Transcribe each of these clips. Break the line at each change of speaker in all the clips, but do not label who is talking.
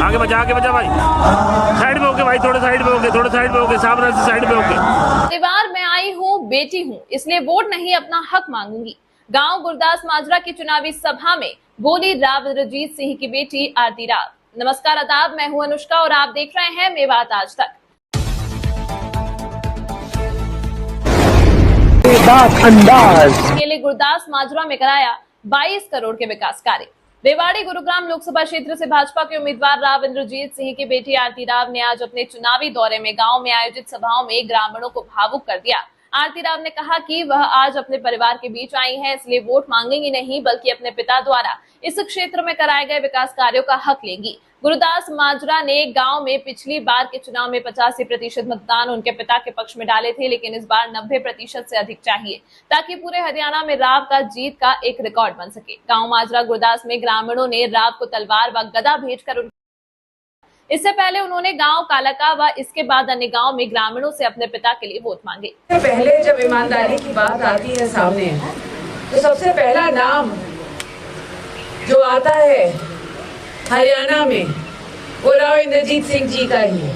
आगे बचा भाई, साइड में होके भाई, थोड़े साइड में होके, सामने से साइड में होके।
परिवार में आई हूँ, बेटी हूँ, इसलिए वोट नहीं अपना हक मांगूंगी। गांव गुरदास माजरा की चुनावी सभा में बोली राव इंद्रजीत सिंह की बेटी आरती राव। नमस्कार आदाब, मैं हूं अनुष्का और आप देख रहे हैं मेवात आज तक। अकेले गुरदास माजरा में कराया 22 करोड़ के विकास कार्य। रेवाड़ी गुरुग्राम लोकसभा क्षेत्र से भाजपा के उम्मीदवार राव इंद्रजीत सिंह की बेटी आरती राव ने आज अपने चुनावी दौरे में गांव में आयोजित सभाओं में ग्रामीणों को भावुक कर दिया। आरती राव ने कहा कि वह आज अपने परिवार के बीच आई हैं, इसलिए वोट मांगेंगी नहीं बल्कि अपने पिता द्वारा इस क्षेत्र में कराए गए विकास कार्यों का हक लेंगी। गुरदास माजरा ने गांव में पिछली बार के चुनाव में 85% मतदान उनके पिता के पक्ष में डाले थे, लेकिन इस बार 90% से अधिक चाहिए ताकि पूरे हरियाणा में राव का जीत का एक रिकॉर्ड बन सके। गांव माजरा गुरदास में ग्रामीणों ने राव को तलवार व गदा भेजकर इससे पहले उन्होंने गांव कालाका व इसके बाद अन्य गांव में ग्रामीणों से अपने पिता के लिए वोट मांगे।
पहले जब ईमानदारी की बात आती है सामने, तो सबसे पहला नाम जो आता है हरियाणा में वो राव इंद्रजीत सिंह जी का ही है।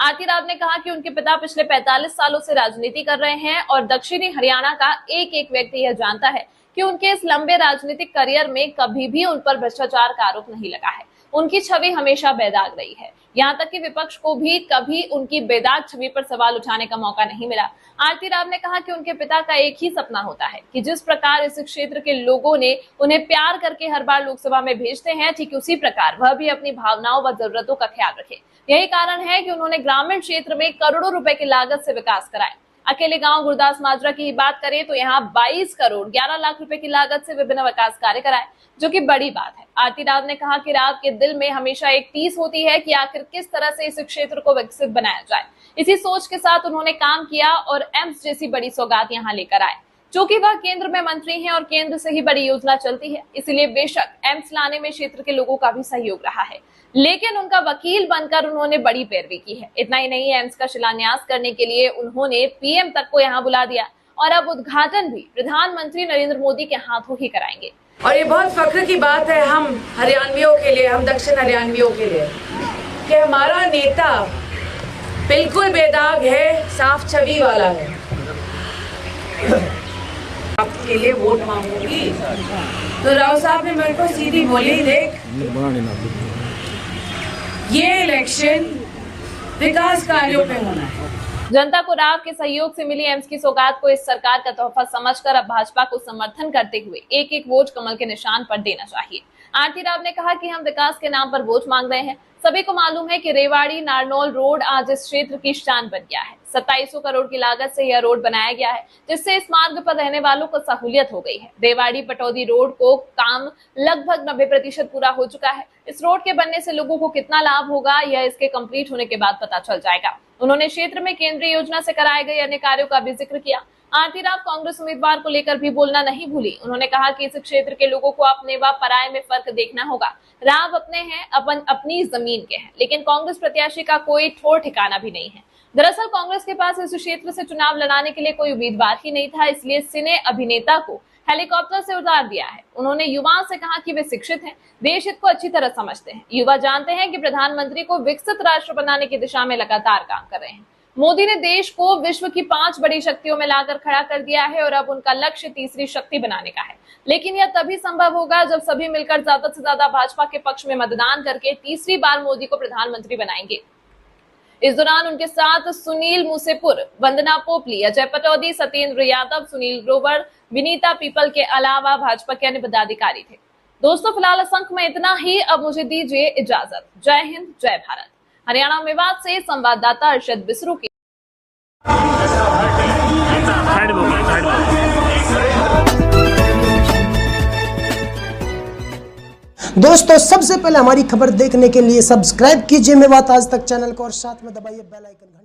आरती राव ने कहा कि उनके पिता पिछले 45 सालों से राजनीति कर रहे हैं और दक्षिणी हरियाणा का एक एक व्यक्ति यह जानता है कि उनके इस लंबे राजनीतिक करियर में कभी भी उन पर भ्रष्टाचार का आरोप नहीं लगा है। उनकी छवि हमेशा बेदाग रही है, यहाँ तक कि विपक्ष को भी कभी उनकी बेदाग छवि पर सवाल उठाने का मौका नहीं मिला। आरती राव ने कहा कि उनके पिता का एक ही सपना होता है कि जिस प्रकार इस क्षेत्र के लोगों ने उन्हें प्यार करके हर बार लोकसभा में भेजते हैं, ठीक उसी प्रकार वह भी अपनी भावनाओं व जरूरतों का ख्याल रखे। यही कारण है कि उन्होंने ग्रामीण क्षेत्र में करोड़ों रुपए की लागत से विकास कराए। अकेले गांव गुरदास माजरा की बात करें तो यहाँ 22 करोड़ 11 लाख रुपए की लागत से विभिन्न विकास कार्य कराए, जो कि बड़ी बात है। आरती राव ने कहा कि राव के दिल में हमेशा एक टीस होती है कि आखिर किस तरह से इस क्षेत्र को विकसित बनाया जाए। इसी सोच के साथ उन्होंने काम किया और एम्स जैसी बड़ी सौगात यहाँ लेकर आए। चूंकि वह केंद्र में मंत्री हैं और केंद्र से ही बड़ी योजना चलती है, इसलिए बेशक एम्स लाने में क्षेत्र के लोगों का भी सहयोग रहा है, लेकिन उनका वकील बनकर उन्होंने बड़ी पैरवी की है। इतना ही नहीं, एम्स का शिलान्यास करने के लिए उन्होंने पीएम तक को यहाँ बुला दिया और अब उद्घाटन भी प्रधानमंत्री नरेंद्र मोदी के हाथों ही कराएंगे।
और ये बहुत फख्र की बात है हम हरियाणवियों के लिए, हम दक्षिण हरियाणवियों के लिए, कि हमारा नेता बिल्कुल बेदाग है, साफ छवि वाला है। आपके लिए वोट मांगूंगी तो राव साहब ने मेरे को सीधी बोली, देख ये इलेक्शन विकास कार्यों पे होना है।
जनता को राव के सहयोग से मिली एम्स की सौगात को इस सरकार का तोहफा समझकर अब भाजपा को समर्थन करते हुए एक एक वोट कमल के निशान पर देना चाहिए। आरती राव ने कहा कि हम विकास के नाम पर वोट मांग रहे हैं। सभी को मालूम है कि रेवाड़ी नारनौल रोड आज इस क्षेत्र की शान बन गया है। 2700 करोड़ की लागत से यह रोड बनाया गया है, जिससे इस मार्ग पर रहने वालों को सहूलियत हो गई है। रेवाड़ी पटौदी रोड को काम लगभग 90% पूरा हो चुका है। इस रोड के बनने से लोगों को कितना लाभ होगा, यह इसके कंप्लीट होने के बाद पता चल जाएगा। उन्होंने क्षेत्र में केंद्रीय योजना से कराए गए अन्य कार्यों का भी जिक्र किया। आरती राव कांग्रेस उम्मीदवार को लेकर भी बोलना नहीं भूली। उन्होंने कहा कि इस क्षेत्र के लोगों को अपने व पराये में फर्क देखना होगा। राव अपने हैं, अपनी जमीन के हैं, लेकिन कांग्रेस प्रत्याशी का कोई ठोर ठिकाना भी नहीं है। दरअसल कांग्रेस के पास इस क्षेत्र से चुनाव लड़ाने के लिए कोई उम्मीदवार ही नहीं था, इसलिए सिने अभिनेता को हेलीकॉप्टर से उतार दिया है। उन्होंने युवाओं से कहा कि वे शिक्षित हैं, देश हित को अच्छी तरह समझते हैं। युवा जानते हैं कि प्रधानमंत्री को विकसित राष्ट्र बनाने की दिशा में लगातार काम कर रहे हैं। मोदी ने देश को विश्व की 5 बड़ी शक्तियों में लाकर खड़ा कर दिया है और अब उनका लक्ष्य तीसरी शक्ति बनाने का है। लेकिन यह तभी संभव होगा जब सभी मिलकर ज्यादा से ज्यादा भाजपा के पक्ष में मतदान करके तीसरी बार मोदी को प्रधानमंत्री बनाएंगे। इस दौरान उनके साथ सुनील मूसेपुर, वंदना पोपली, अजय पटौदी, सत्येंद्र यादव, सुनील ग्रोवर, विनीता पीपल के अलावा भाजपा के अन्य पदाधिकारी थे। दोस्तों, फिलहाल इस अंक में इतना ही। अब मुझे दीजिए इजाजत। जय हिंद, जय भारत। हरियाणा मेवात से संवाददाता अर्शद बिसरू की।
दोस्तों, सबसे पहले हमारी खबर देखने के लिए सब्सक्राइब कीजिए मेवात आज तक चैनल को और साथ में दबाइए बेल आइकन।